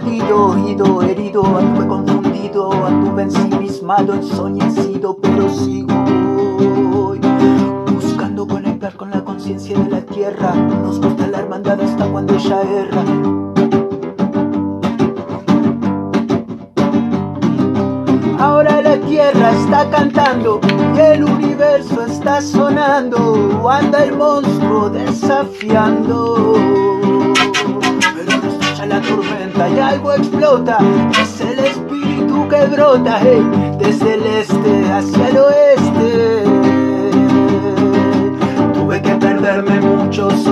perdido, ido, herido, anduve confundido, anduve ensimismado, ensoñecido, pero sigo hoy, buscando conectar con la conciencia de la tierra. Nos corta la hermandad hasta cuando ella erra. Ahora la tierra está cantando y el universo está sonando. Anda el monstruo desafiando, pero nos echa la tormenta y algo explota. Es el espíritu que brota, hey, desde el este hacia el oeste. Tuve que perderme muchos